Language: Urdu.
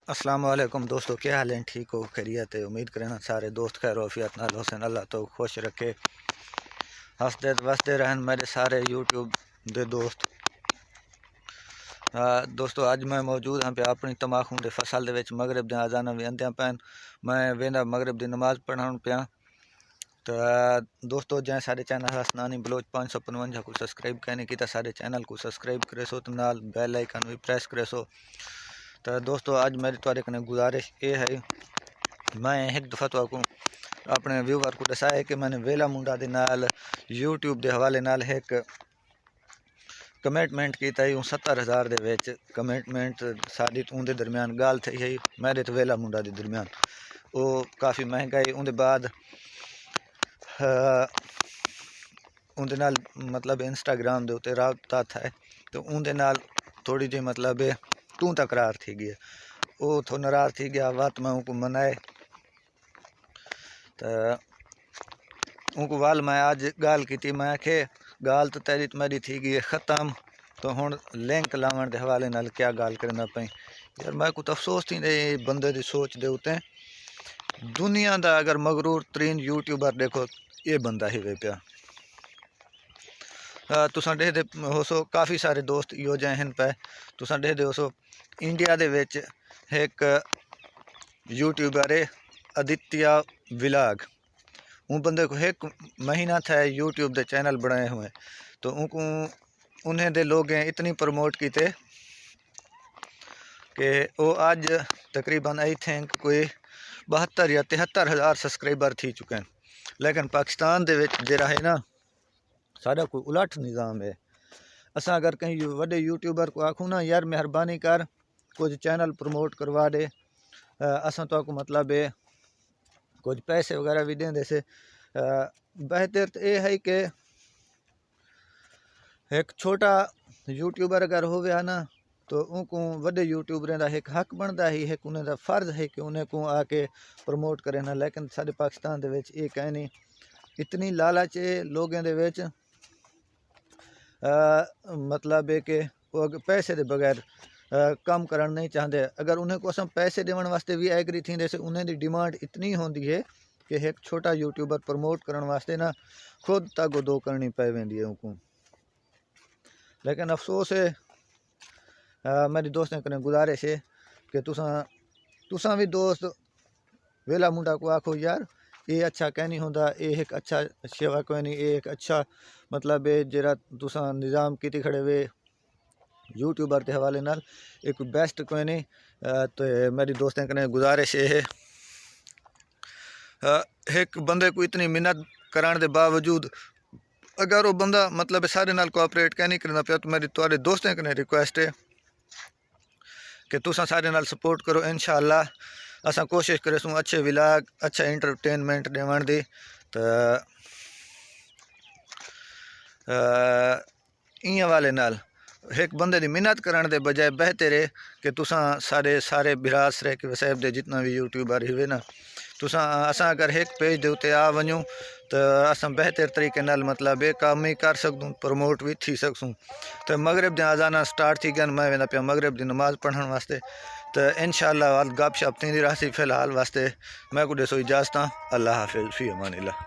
السلام علیکم دوستو، کیا حال ہیں؟ ٹھیک ہو؟ خیریت ہے؟ امید کرنا سارے دوست خیر وفیت نال حسین اللہ تو خوش رکھے، ہستے وستے رہن میرے سارے یوٹیوب دے دوست۔ دوستو اج میں موجود ہاں پہ اپنی تماخوں دے فصل دے وچ مغرب دے اذاناں وی اندیاں پین، میں ویندا مغرب دی نماز پڑھن پیا۔ تو دوستو جائیں سارے چینل حسنانی بلوچ 555 کو سبسکرائب کرنے کی، سارے چینل کو سبسکرائب کرے سو تو نال بیل آئیکن بھی پریس کرے سو۔ تو دوستو اج میری تواڈے کنے گزارش یہ ہے، میں ایک دفعہ تو اپنے ویور کو دسا ہے کہ میں نے ویلا منڈا دے نال یوٹیوب دے حوالے نال ایک کمٹمنٹ کیتا ہے 70,000 دے وچ کمٹمنٹ ساڈی تو دے درمیان گال تھی ہے میرے تے ویلا منڈا دے درمیان، وہ کافی مہنگا ہے۔ اون دے بعد اون دے نال مطلب انسٹاگرام دے اوتے رابطہ تھا، تو اون دے نال تھوڑی جی مطلب توں تکرار تھی گئی، وہ تو ناراض تھی گیا، وات میں ان کو منائے تو ان کو وال میں آج گال کی تھی، میں کہ گال تو تیری تو میری تھی گئی ختم، تو ہن لنک لاون دے حوالے نال کیا گال کرنا پئی یار۔ میں کچھ افسوس تھی دے بندے دی سوچ دے اوتے، دنیا دا اگر مغرور ترین یوٹیوبر دیکھو یہ بندہ ہی وے پیا۔ تساں دے ہو سو کافی سارے دوست یو جائیں ہن پہ، تساں دے ہو سو انڈیا دے وچ ایک یوٹیوبر ہے آدتیہ ولاگ، ان بندے کو ایک مہینہ تھا یوٹیوب دے چینل بنائے ہوئے، تو ان کو انہیں دے لوگ اتنی پروموٹ کیتے کہ وہ آج تقریباً آئی تھنک کوئی 72 یا 73,000 سبسکرائبر تھی چکے ہیں۔ لیکن پاکستان دے وچ جڑا ہے نا سارا کوئی الٹ نظام ہے۔ اساں اگر کہیں وڈے یوٹیوبر کو آکھوں نا یار مہربانی کر کچھ چینل پروموٹ کروا دے، اساں تو کو مطلب ہے کچھ پیسے وغیرہ بھی دیں دے سے، بہتر تو یہ ہے کہ ایک چھوٹا یوٹیوبر اگر ہویا نا تو ان کو وڈے یوٹیوبریں دا ایک حق بنتا ہی، ایک انہیں دا فرض ہے کہ انہیں کو آ کے پروموٹ کرے نا۔ لیکن سارے پاکستان دے وچ یہ کہیں نہیں، اتنی لالچ ہے لوگوں دے وچ، مطلب ہے کہ وہ پیسے دے بغیر کام کرن نہیں چاہتے۔ اگر انہیں کو اساں پیسے دیون واسطے بھی ایگری تھیں دے سے، انہیں دی ڈیمانڈ اتنی ہوندی ہے کہ ایک چھوٹا یوٹیوبر پروموٹ کرن واسطے نا خود تک دو کرنی پے ویندی ہے ان کو۔ لیکن افسوس ہے، میری دوستیں کنے گزارش ہے کہ تساں بھی دوست ویلا منڈا کو آکھو یار یہ اچھا کہیں نہیں ہوندا، یہ ایک اچھا شیوا کوئی نہیں، یہ ایک اچھا مطلب ہے جڑا تساں نظام کیتی کھڑے وے یوٹیوبر کے حوالے نال ایک بیسٹ کوئی نہیں۔ تو میری دوستیں کنے گزارش یہ ہے، ایک بندے کو اتنی محنت کران دے باوجود اگر وہ بندہ مطلب سارے نال کوآپریٹ کہیں نہیں کرنا پیا، تو میری تواڈے دوستیں کنے ریکویسٹ ہے کہ تساں سارے نال سپورٹ کرو۔ انشاءاللہ اساں کوشش کرے سوں اچھے ولاگ اچھا انٹرٹینمنٹ دیون دی، تو این والے نال ایک بندے دی محنت کرن دے بجائے بہتر ہے کہ تساں سارے براس رہ کے وسیب دے جتنا بھی یوٹیوبر ہوئے نا، اساں اگر ایک پیج دے اوتے آ ونجوں تو اساں بہتر طریقے نال مطلب ہے کام ہی کر سکدوں، پروموٹ بھی تھی سکسوں۔ تو مغرب دے اذاناں سٹارٹ تھی گئن، میں ویندا پیا مغرب دی نماز پڑھن واسطے، تو انشاءاللہ گپ شپ تھیندی رہسی۔ فی الحال واسطے میں کو دسو اجازت، اللہ حافظ، فی امان اللہ۔